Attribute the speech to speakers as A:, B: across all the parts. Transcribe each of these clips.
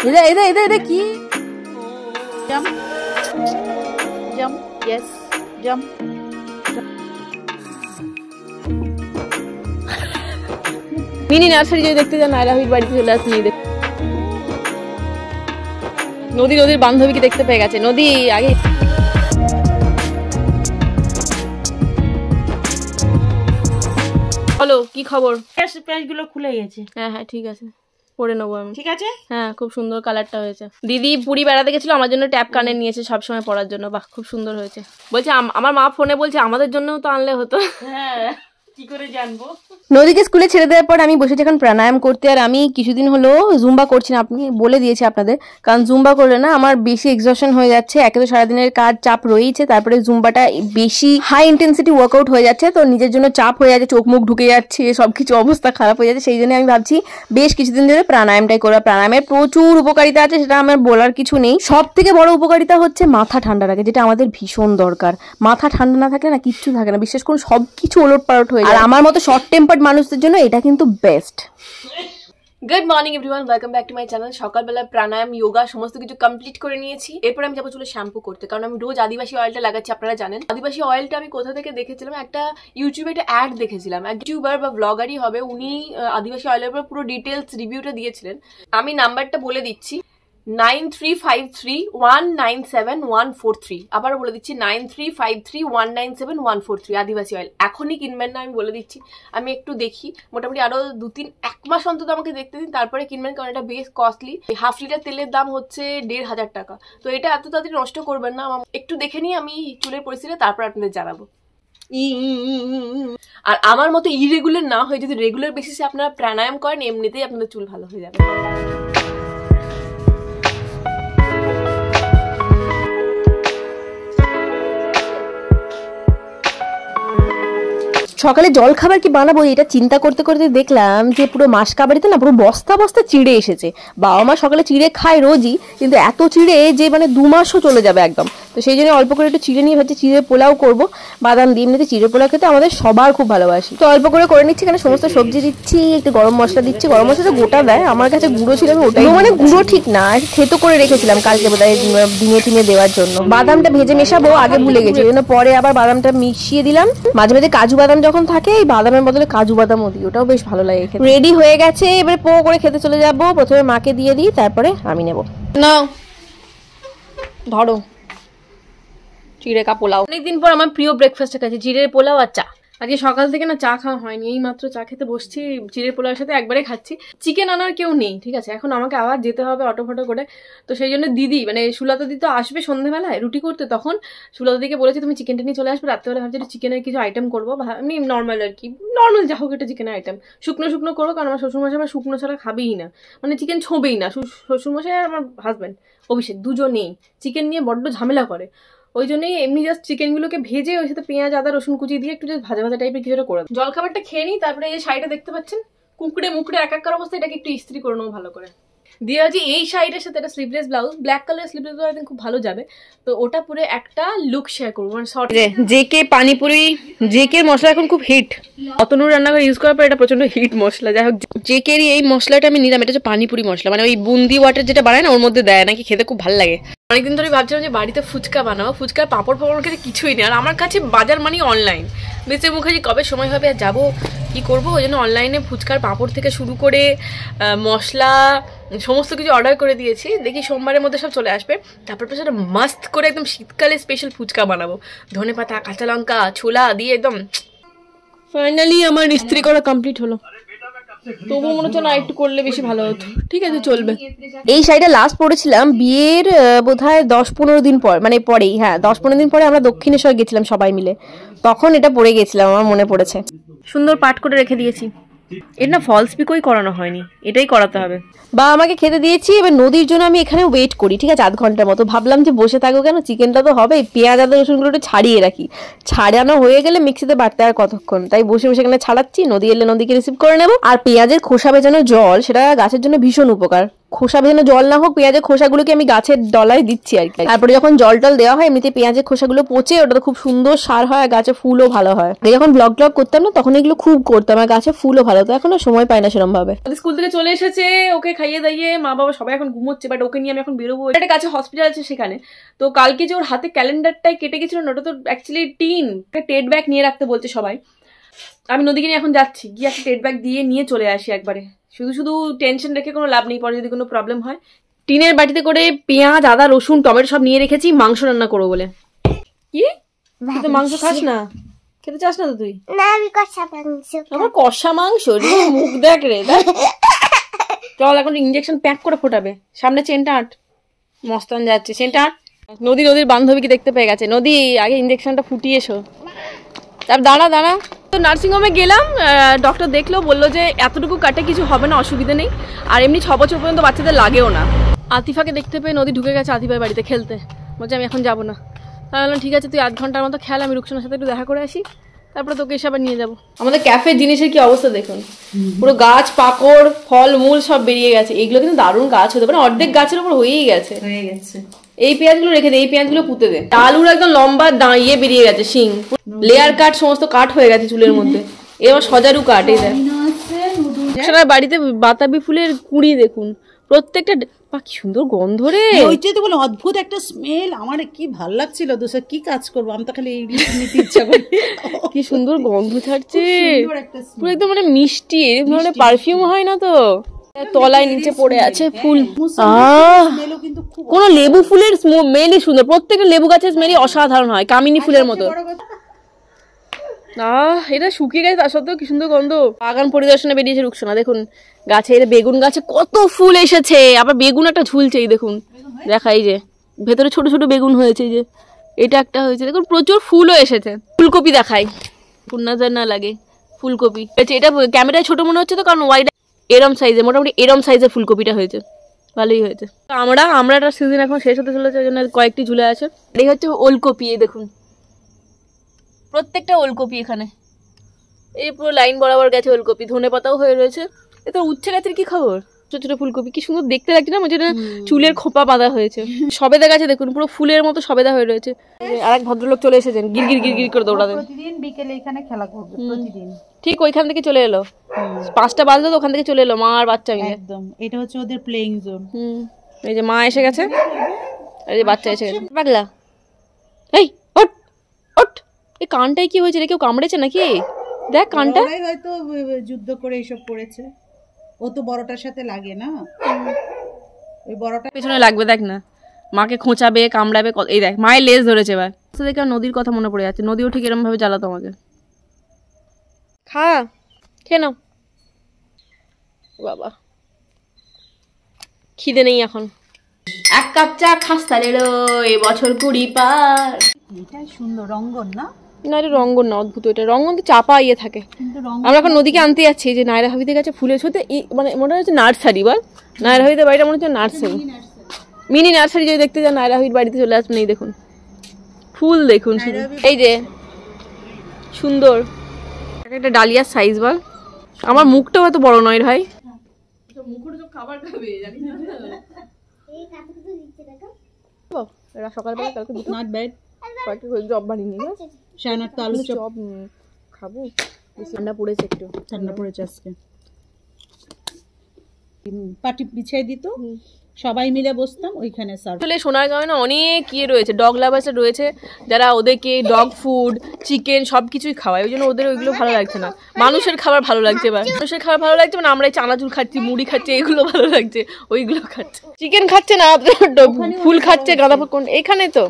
A: এটা কি? Jump jump yes jump. Mini nursery যদি দেখতে যান আয়রাহির বাড়িতে চলে আসুন। নদীর বান্ধবীকে দেখতে পেয়ে গেছে। নদী আগে বলো কি খবর?
B: প্যাঁচগুলো খুলে গেছে।
A: হ্যাঁ ঠিক আছে, পরে নেবো আমি।
B: ঠিক আছে,
A: হ্যাঁ খুব সুন্দর কালারটা হয়েছে। দিদি পুরী বেড়াতে গেছিল, আমার জন্য ট্যাপ কানের নিয়েছে সবসময় পরার জন্য। বাহ খুব সুন্দর হয়েছে। বলছে আমার মা ফোনে বলছে আমাদের জন্যও তো আনলে হতো।
B: হ্যাঁ কি করে জানবো।
A: নদীকে স্কুলে ছেড়ে দেওয়ার পর আমি বসেছি এখন প্রাণায়াম করতে। আর আমি কিছুদিন হলো জুম্বা করছি না, আপনি বলে দিয়েছি আপনাদের, কারণ জুম্বা করলে না আমার বেশি এক্সজশন হয়ে যাচ্ছে। একে তো সারাদিনের কাজ চাপ রয়েছে, তারপরে জুম্বাটা বেশি হাই ইন্টেন্সিটি ওয়ার্কআউট হয়ে যাচ্ছে, তো নিজের জন্য চাপ হয়ে যাচ্ছে, চোখ মুখ ঢুকে যাচ্ছে, সবকিছু অবস্থা খারাপ হয়ে যাচ্ছে। সেই জন্য আমি ভাবছি বেশ কিছুদিন ধরে প্রাণায়ামটাই করবো। প্রাণায়ামের প্রচুর উপকারিতা আছে, সেটা আমার বলার কিছু নেই। সব থেকে বড় উপকারিতা হচ্ছে মাথা ঠান্ডা রাখে, যেটা আমাদের ভীষণ দরকার। মাথা ঠান্ডা না থাকলে না কিচ্ছু থাকে না, বিশেষ করে সবকিছু ওলট পালট হয়ে যায়। আর আমার মতো শর্ট টেম্পার্ড মানুষদের জন্য এটা কিন্তু best. Good morning everyone, welcome back to my channel. সকালবেলা প্রাণায়াম, যোগা সমস্ত কিছু কমপ্লিট করে নিয়েছি। এরপর আমি যাবো চুলে শ্যাম্পু করতে, কারণ আমি রোজ আদিবাসী অয়েলটা লাগাচ্ছি, আপনারা জানেন। আদিবাসী অয়েলটা আমি কোথা থেকে দেখেছিলাম, একটা ইউটিউবে একটা অ্যাড দেখেছিলাম। এক ইউটিউবার বা ব্লগারই হবে, উনি আদিবাসী অয়েলের উপর পুরো ডিটেলস রিভিউটা দিয়েছিলেন। আমি নাম্বারটা বলে দিচ্ছি 9353197143। আবারও বলে দিচ্ছি 9353197143 আদিবাসী অয়েল। এখনই কিনবেন না, আমি বলে দিচ্ছি। আমি একটু দেখি, মোটামুটি আরো 1 মাস অন্তত আমাকে দেখতে দিন, তারপরে কিনবেন, কারণ এটা বেশ কস্টলি। হাফ লিটার তেলের দাম হচ্ছে 1500 টাকা। তো এটা এত তাড়াতাড়ি নষ্ট করবেন না, একটু দেখে নিই আমি চুলের পরিস্থিতি, তারপর আপনাদের জানাবো। আর আমার মতো ইরেগুলার না হয়ে যদি রেগুলার বেসিসে আপনারা প্রাণায়াম করেন, এমনিতেই আপনাদের চুল ভালো হয়ে যাবে। সকালে জল খাবার কি বানাবো এটা চিন্তা করতে করতে দেখলাম যে পুরো মাসকাবাড়িতে না পুরো বস্তা বস্তা চিড়ে এসেছে। বাবা মা সকালে চিড়ে খায় রোজই, কিন্তু এত চিড়ে যে মানে 2 মাসও চলে যাবে একদম। তো সেই জন্য অল্প করে একটু চিড়ে নিয়ে ভাবছি চিড়ে পোলাও করবো, বাদাম দিয়ে। এমনিতে চিড়ে পোলাও খেতে আমাদের সবার খুব ভালোবাসি, তো অল্প করে নিচ্ছি। এখানে সমস্ত সবজি দিচ্ছি, একটু গরম মশলা দিচ্ছি। গরম মশলাটা গোটা দেয়, আমার কাছে গুঁড়ো ছিল, আমি ওটাই, মানে গুঁড়ো ঠিক না, থেতো করে রেখেছিলাম কালকে বোধহয় দিনে দেওয়ার জন্য। বাদামটা ভেজে মেশাবো, আগে ভুলে গেছি, এই জন্য পরে আবার বাদামটা মিশিয়ে দিলাম। মাঝে মাঝে কাজু বাদাম যখন থাকে এই বাদামের বদলে কাজু বাদামও দিই, ওটাও বেশ ভালো লাগে খেতে। রেডি হয়ে গেছে, এবারে পো করে খেতে চলে যাবো। প্রথমে মাকে দিয়ে দিই, তারপরে আমি নেব। নাও ধরো চিড়ে পোলাও। অনেকদিন পর আমার প্রিয় ব্রেকফাস্টের কাছে চিড়ের পোলাও আর চা। আজকে সকাল থেকে না চা খাওয়া হয়নি, এই মাত্র চা খেতে বসছি। চিড়ের পোলাওর সাথে একবারে খাচ্ছি। চিকেন আনার কেউ নেই, ঠিক আছে, এখন আমাকে আবার যেতে হবে অটো ফটো করে। তো সেই জন্য দিদি মানে সুলতা দিদি তো আসবে সন্ধ্যেবেলায় রুটি করতে, তখন সুলতা দিদিকে বলেছি তুমি চিকেনটা নিয়ে চলে আসবে। রাত্রেবেলা ভাবছি চিকেনের কিছু আইটেম করবো, এমনি নর্মাল আর কি, নর্মাল যা হোক একটা চিকেনের আইটেম। শুকনো করবো, কারণ আমার শ্বশুরমশাই আমার শুকনো ছাড়া খাবেই না, মানে চিকেন ছোঁবেই না। শ্বশুরমশাই আর আমার হাজব্যান্ড অভিষেক দুজনেই চিকেন নিয়ে বড্ড ঝামেলা করে। ওই জন্যই এমনি জাস্ট চিকেনগুলোকে ভেজে ওই সাথে পেঁয়াজ আদা রসুন কুচি দিয়ে একটু জাস্ট ভাজা টাইপের কিছুটা করে জলখাবারটা খেয়ে নিই। তারপরে এই শাড়িটা দেখতে পাচ্ছেন কুকড়ে মুকড়ে একাকার অবস্থা, এটাকে একটু ইস্ত্রি করে নেবো ভালো করে দিয়ে। আজ এই শাড়িটার সাথে একটা sleeveless blouse, black colour sleeveless blouse খুব ভালো যাবে। তো ওটা পরে একটা লুক শেয়ার করবো, মানে শর্ট। জেকে পানিপুরি, জেকে মশলা এখন খুব হিট। অতনুর রান্নাঘর ইউজ করার পর এটা প্রচন্ড হিট মশলা। যাই হোক জেকেরই এই মশলাটা আমি নিলাম, এটা হচ্ছে পানিপুরি মশলা, মানে ওই বুন্দি ওয়াটার যেটা বানায় না ওর মধ্যে দেয় নাকি, খেতে খুব ভালো লাগে। অনেকদিন ধরে ভাবছিলাম যে বাড়িতে ফুচকা বানাবো, ফুচকার পাঁপড় খেতে কিছুই নেই। আর আমার কাছে বাজার মানে অনলাইন, বেঁচে মুখার্জি কবে সময় হবে আর যাবো কি করবো। ওই জন্য অনলাইনে ফুচকার পাঁপড় থেকে শুরু করে মশলা সমস্ত কিছু অর্ডার করে দিয়েছি। দেখি সোমবারের মধ্যে সব চলে আসবে। তারপর সেটা মাস্ত করে একদম শীতকালে স্পেশাল ফুচকা বানাবো, ধনেপাতা কাঁচা লঙ্কা ছোলা দিয়ে একদম। ফাইনালি আমার ইস্ত্রি করা কমপ্লিট হলো, তবু মনে হচ্ছে না একটু করলে বেশি ভালো হতো। ঠিক আছে চলবে। এই শাড়িটা লাস্ট পরেছিলাম বিয়ের বোধহয় 10-15 দিন পর, মানে পরেই, হ্যাঁ 10-15 দিন পরে আমরা দক্ষিণেশ্বর গেছিলাম সবাই মিলে, তখন এটা পরে গেছিলাম, আমার মনে পড়েছে। সুন্দর পাট করে রেখে দিয়েছি। এটা না ফলস পিকোই করানো হয়নি, এটাই করাতে হবে। বা আমাকে খেতে দিয়েছি। এবার নদীর জন্য আমি এখানে ওয়েট করি, ঠিক আছে, 1/2 ঘন্টার মতো। ভাবলাম যে বসে থাকবো কেন, চিকেনটা তো হবে, পেঁয়াজ আদা রসুনগুলো একটু ছাড়িয়ে রাখি, ছাড়ানো হয়ে গেলে মিক্সিতে বাটতে আর কতক্ষণ। তাই বসে বসে এখানে ছাড়াচ্ছি, নদী এলে নদীকে রিসিভ করে নেবো। আর পেঁয়াজের খোসা ভেজানো জল, সেটা গাছের জন্য ভীষণ উপকার, খোসা ভেজানো জল না হোক, পেঁয়াজের খোসাগুলোকে আমি গাছের ডলায় দিচ্ছি আর কি। তারপরে যখন জল টল দেওয়া হয় এমনিতে পেঁয়াজের খোসাগুলো পচে ওটা তো খুব সুন্দর সার হয় আর গাছে ফুলও ভালো হয়। যখন ব্লগ করতাম না তখন এগুলো খুব করতাম আর গাছে ফুলও ভালো হতো। এখন সময় পাই না সেরকম ভাবে। স্কুল থেকে চলে এসেছে, ওকে খাইয়ে দাইয়ে মা বাবা সবাই এখন ঘুমোচ্ছে, বাট ওকে নিয়ে আমি এখন বেরোবো। একটা কাছে হসপিটাল আছে সেখানে। তো কালকে যে ওর হাতে ক্যালেন্ডারটাই কেটে গেছিল না, ওটা তো অ্যাকচুয়ালি টিন, একটা টেট ব্যাগ নিয়ে রাখতে বলছে সবাই। আমি নদীকে নিয়ে এখন যাচ্ছি, গিয়ে একটা টেট ব্যাগ দিয়ে নিয়ে চলে আসি একবারে। শুধু শুধু টেনশন রেখে কোনো লাভ নেই, পরে যদি কোনো প্রবলেম হয়। টিনের বাটিতে করে পেঁয়াজ, আদা, রসুন, টমেটো সব নিয়ে রেখেছি মাংস রান্না করবো বলে। কি তুই তো মাংস খাস না, খেতে চাস না তো তুই?
C: না আমি কষা মাংস।
A: আমার কষা মাংস? মুখ দেখ রে। চল এখন ইঞ্জেকশন প্যাক করে ফোটাবে। সামনে চেনটা আট, মস্তান যাচ্ছে, চেনটা আট। নদীর বান্ধবীকে দেখতে পেয়ে গেছে। নদী আগে ইঞ্জেকশনটা ফুটিয়ে এসো। তারপর দাঁড়া। তো নার্সিংহোমে গেলাম, ডক্টর দেখলো, বললো যে এতটুকু কাটে কিছু হবে না, অসুবিধা নেই। আর এমনি 6 বছর পর্যন্ত বাচ্চাদের লাগেও না। আতিফাকে দেখতে পেয়ে নদী ঢুকে গেছে আতিফার বাড়িতে খেলতে, বলছে আমি এখন যাবো না। তাই বললাম ঠিক আছে তুই 8 ঘন্টার মতো খেল, আমি রুকসানার সাথে একটু দেখা করে আসি, তারপরে তোকে এসে আবার নিয়ে যাবো। আমাদের ক্যাফের জিনিসের কি অবস্থা দেখুন, পুরো গাছ পাকড় ফল মূল সব বেরিয়ে গেছে। এগুলো কিন্তু দারুণ গাছ হতে পারে, অর্ধেক গাছের উপর হয়েই গেছে। এই পেঁয়াজগুলো রেখে দে, এই পেঁয়াজগুলো পুঁতে দে। আলুর একদম লম্বা দাঁড়িয়ে বেরিয়ে গেছে শিং, লেয়ার কাট সমস্ত কাট হয়ে গেছে চুলের মধ্যে। এবার সজারু কাট। এই দেখ বাড়িতে বাতাবি ফুলের কুড়ি দেখুন, প্রত্যেকটা কি সুন্দর গন্ধ রে।
D: ওইটাই তো বলে অদ্ভুত একটা স্মেল। আমার কি ভাল লাগছিল, দোষা কি কাজ করবো, আমি তো খালি নিতে ইচ্ছা করি।
A: কি সুন্দর গন্ধ ছাড়ছে, পুরো একদম মানে মিষ্টি, মানে পারফিউম হয় না তো। তলায় নিচে পড়ে আছে ফুল। কোন লেবু ফুলের স্মেলই সুন্দর, প্রত্যেকটা লেবু গাছের স্মেলই অসাধারণ হয়, কামিনী ফুলের মতো। এটা শুকিয়ে গেছে, তার সত্ত্বেও কি সুন্দর গন্ধ। বাগান পরিদর্শনে বেরিয়েছে রুকসানা, দেখুন গাছে, এটা বেগুন গাছে কত ফুল এসেছে, আবার বেগুন একটা ঝুলছে, এই দেখুন দেখাই যে ভেতরে ছোট ছোট বেগুন হয়েছে, যে এটা একটা হয়েছে, দেখুন প্রচুর ফুলও এসেছে। ফুলকপি দেখাই, নজর না লাগে, ফুলকপি এটা ক্যামেরায় ছোট মনে হচ্ছে তো, কারণ ওয়াইড এরম সাইজের, মোটামুটি এরম সাইজের ফুলকপিটা হয়েছে, ভালোই হয়েছে। আমরা একটা সিজন এখন শেষ হতে চলেছে, ওই জন্য কয়েকটি ঝুলে আছে। এই হচ্ছে ওলকপি, এই দেখুন প্রত্যেকটা ওলকপি এখানে, এই পুরো লাইন বরাবর গেছে ওলকপি। ধনে পাতাও হয়ে রয়েছে। এ তো উচ্ছে গাছের কি খবর, ছোট ছোট ফুলকপি কি সুন্দর দেখতে লাগছে না, যেটা চুলের খোপা বাঁধা হয়েছে। সবেদা গাছে দেখুন পুরো ফুলের মতো সবেদা হয়ে রয়েছে। আরেক ভদ্রলোক চলে এসেছেন, গিরগির গিরগির করে দৌড়াতে।
D: প্রতিদিন বিকেলে এখানে খেলা করবে, প্রতিদিন ঠিক
A: ওইখান থেকে চলে এলো, 5টা বাজলো তো ওখান থেকে চলে এলো মা আর বাচ্চা মিলে।
D: একদম এটা হচ্ছে ওদের প্লেইং জোন।
A: এই যে মা এসে গেছে, এই যে বাচ্চা এসে গেছে। পাগলা এই ওঠ ওঠ, এই কানটাই কি হয়েছে রে, কেউ কামড়েছে নাকি? দেখ কানটা,
D: হয়তো যুদ্ধ করে এইসব করেছে। ও তো বড়টার সাথে লাগে না, ওই বড়টা
A: পেছনে লাগবে, দেখ না মাকে খোঁচাবে কামড়াবে। এই দেখ মায়ের লেজ ধরেছে। এবার দেখে নদীর কথা মনে পড়ে যাচ্ছে, নদীও ঠিক এরকম ভাবে জ্বালাতো আমাকে। খেয়ে নাও বাবা, খিদে নেই এখন। 1 কাপ চা খাস তাহলে এবছর 20 পার।
D: এটাই সুন্দর রঙ্গন না?
A: না এটা রঙ্গন না, অদ্ভুত। এটা রঙ্গন তো চাপা ইয়ে থাকে। আমরা এখন নদীকে আনতে যাচ্ছি, যে নায়রা হাবিদের কাছে ফুলের সাথে মানে মনে হচ্ছে নার্সারি। বল নায়রা হাবিদের বাড়িটা মনে হচ্ছে নার্সারি, মিনি নার্সারি। যদি দেখতে যান নায়রা হাবির বাড়িতে চলে আসবেন। এই দেখুন ফুল দেখুন শুধু, এই যে সুন্দর একটা ডালিয়ার সাইজ। বল আমার মুখটাও এত বড় নয় ভাই, খাবার খাবে জানি না। সকালবেলা কালকে দুটো কয়েকটা জব বানিয়ে নিই,
D: তো আলু চপ
A: খাবো। ঠান্ডা পড়েছে, একটু
D: ঠান্ডা পড়েছে আজকে। পাটি বিছাই দিত, সবাই মিলে বসতাম ওইখানে।
A: আসলে সোনারগাঁওয়ে না অনেক ইয়ে রয়েছে, ডগ লাভার্স রয়েছে, যারা ওদেরকে ডগ ফুড চিকেন সবকিছুই খাওয়ায়। ওই জন্য ওদের ওইগুলো ভালো লাগছে না। মানুষের খাবার ভালো লাগছে, এবার মানুষের খাবার ভালো লাগছে, মানে আমরা চানাচুর খাচ্ছি, মুড়ি খাচ্ছি, এগুলো ভালো লাগছে, ওইগুলো খাচ্ছে। চিকেন খাচ্ছে না, ফুল খাচ্ছে, গাঁদা ফুল। কোন এখানে তো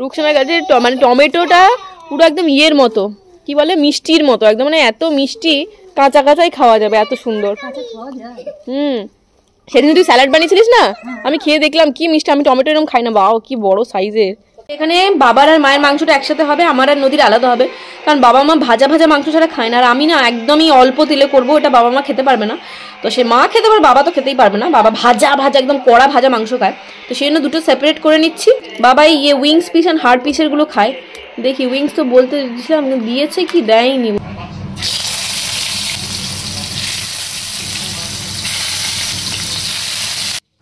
A: রুকসানার কাছে মানে টমেটোটা পুরো একদম ইয়ের মতো, কি বলে মিষ্টির মতো একদম, মানে এত মিষ্টি, কাঁচা কাঁচাই খাওয়া যাবে, এত সুন্দর। সেদিন তুই স্যালাড বানিয়েছিলিস না, আমি খেয়ে দেখলাম কি মিষ্টি। আমি টমেটো এরকম খাই না, বাও কি বড় সাইজের। এখানে বাবার আর মায়ের মাংসটা একসাথে হবে, আমার আর নদীর আলাদা হবে, কারণ বাবা মা ভাজা ভাজা মাংস ছাড়া খায় না, আর আমি না একদমই অল্প তেলে করবো, এটা বাবা মা খেতে পারবে না। তো সে মা খেতে পারে, বাবা তো খেতেই পারবে না, বাবা ভাজা ভাজা একদম কড়া ভাজা মাংস খায়। তো সেই জন্য দুটো সেপারেট করে নিচ্ছি। বাবা ইয়ে উইংস পিস আর হার্ড পিসের গুলো খায়। দেখি উইংস তো বলতে দিয়েছিলাম, দিয়েছে কি দেয়নি।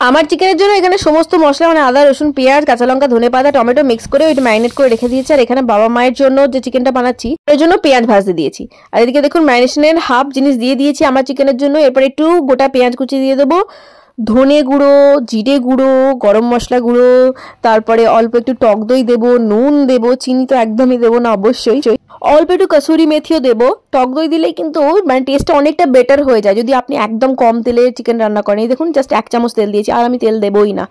A: আমার চিকেনের জন্য এখানে সমস্ত মশলা মানে আদা রসুন পেঁয়াজ কাঁচা লঙ্কা ধনেপাতা টমেটো মিক্স করে ওইটা ম্যারিনেট করে রেখে দিয়েছি। আর এখানে বাবা মায়ের জন্য যে চিকেনটা বানাচ্ছি এর জন্য পেঁয়াজ ভাজতে দিয়েছি। আর এদিকে দেখুন ম্যারিনেশনের হাফ জিনিস দিয়ে দিয়েছি আমার চিকেনের জন্য। এরপর একটু গোটা পেঁয়াজ কুচি দিয়ে দেবো, ধনে গুঁড়ো, জিরে গুঁড়ো, গরম মশলা গুঁড়ো, তারপরে অল্প একটু টক দই দেবো, নুন দেবো, চিনি তো একদমই দেবো না অবশ্যই, অল্প একটু কসুরি মেথিও দেবো। টক দই দিলেই কিন্তু মানে টেস্টটা অনেকটা বেটার হয়ে যায় যদি আপনি একদম কম তেলে চিকেন রান্না করেন। এই দেখুন জাস্ট 1 চামচ তেল দিয়েছি, আর আমি তেল দেবোই না।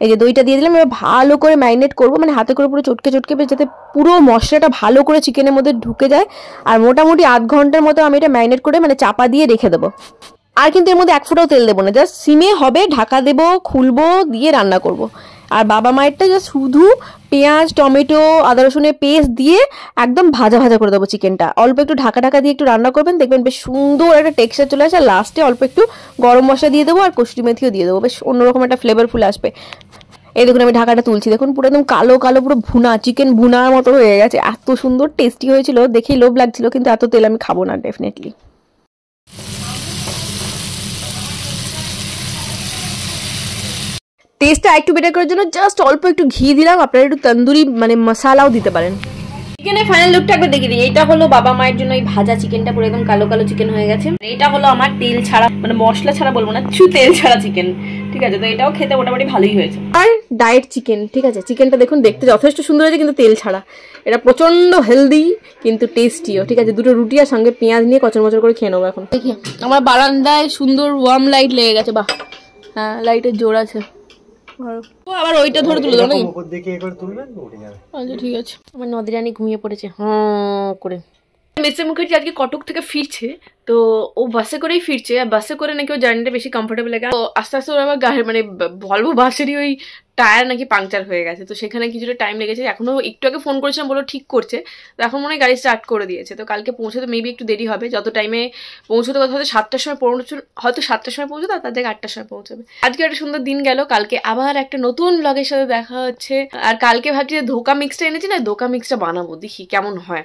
A: এই যে দইটা দিয়ে দিলাম, এবার ভালো করে ম্যারিনেট করবো, মানে হাতে করে পুরো চটকে চটকে যাতে পুরো মশলাটা ভালো করে চিকেনের মধ্যে ঢুকে যায়। আর মোটামুটি আধ ঘন্টার মতো আমি এটা ম্যারিনেট করে মানে চাপা দিয়ে রেখে দেবো। আর কিন্তু এর মধ্যে 1 ফোঁটাও তেল দেবো না, জাস্ট সিমে হবে, ঢাকা দেবো, খুলবো, দিয়ে রান্না করব। আর বাবা মায়েরটা জাস্ট শুধু পেঁয়াজ টমেটো আদা রসুনের পেস্ট দিয়ে একদম ভাজা ভাজা করে দেবো চিকেনটা। অল্প একটু ঢাকা ঢাকা দিয়ে একটু রান্না করবেন, দেখবেন বেশ সুন্দর একটা টেক্সচার চলে আসে। আর লাস্টে অল্প একটু গরম মশলা দিয়ে দেবো আর কসুরি মেথিও দিয়ে দেবো, বেশ অন্যরকম একটা ফ্লেভারফুল আসবে। এই দেখুন আমি ঢাকাটা তুলছি, দেখুন পুরো একদম কালো কালো পুরো ভুনা চিকেন ভুনার মতো হয়ে গেছে। এত সুন্দর টেস্টি হয়েছিল, দেখেই লোভ লাগছিল, কিন্তু এত তেল আমি খাবো না ডেফিনেটলি। টেস্টটা একটু বেটার করার জন্য জাস্ট অল্প একটু ঘি দিলাম, আপনারা একটু তন্দুরি মানে মশলাও দিতে পারেন। চিকেনের ফাইনাল লুকটা একবার দেখে দিই। এটা হলো বাবা মায়ের জন্য এই ভাজা চিকেনটা, পুরো একদম কালো কালো চিকেন হয়ে গেছে। এটা হলো আমার তেল ছাড়া মানে মশলা ছাড়া বলবো না, কিছু তেল ছাড়া চিকেন, ঠিক আছে। তো এটাও খেতে মোটামুটি ভালোই হয়েছে। আর ডায়েট চিকেন, ঠিক আছে, চিকেনটা দেখুন দেখতে যথেষ্ট সুন্দর হয়েছে কিন্তু তেল ছাড়া। এটা প্রচন্ড হেলদি কিন্তু টেস্টিও, ঠিক আছে। দুটো রুটি আর সঙ্গে পেঁয়াজ নিয়ে কচর মচর করে খেয়ে নেবো এখন। দেখি আমার বারান্দায় সুন্দর ওয়ার্ম লাইট লেগে গেছে, বাহ, হ্যাঁ লাইটের জোর আছে। আবার ওইটা ধরে তুলে দাও, আচ্ছা ঠিক আছে। আমার নদীরানী ঘুমিয়ে পড়েছে হ্যাঁ করে। মিস্টার মুখার্জি আজকে কটক থেকে ফিরছে, তো ও বাসে করেই ফিরছে। আর বাসে করে নাকি ও জার্নিটা বেশি কমফোর্টেবল লাগে। তো আস্তে আস্তে ওর আমার গাড়ি মানে ভলভো বাসেরই ওই টায়ার নাকি পাংচার হয়ে গেছে, তো সেখানে কিছুটা টাইম লেগেছে। এখনো একটু আগে ফোন করেছিলাম, বলো ঠিক করছে, তো এখন মনে হয় গাড়ি স্টার্ট করে দিয়েছে। তো কালকে পৌঁছতে মেবি একটু দেরি হবে, যত টাইমে পৌঁছতে কথা হয়তো 7টার সময় হয়তো 7টার সময় পৌঁছতে, আর তার জায়গায় 8টার সময় পৌঁছাবে। আজকে একটা সুন্দর দিন গেল, কালকে আবার একটা নতুন ব্লগের সাথে দেখা হচ্ছে। আর কালকে ভাবছি যে ধোকা মিক্সটা এনেছি না, ধোকা মিক্সটা বানাবো, দেখি কেমন হয়।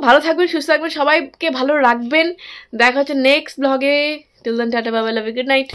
A: ভালো থাকবেন, সুস্থ থাকবেন, সবাইকে ভালো রাখবেন। দেখা হচ্ছে next blog. Till then tata bye bye, love you, good night.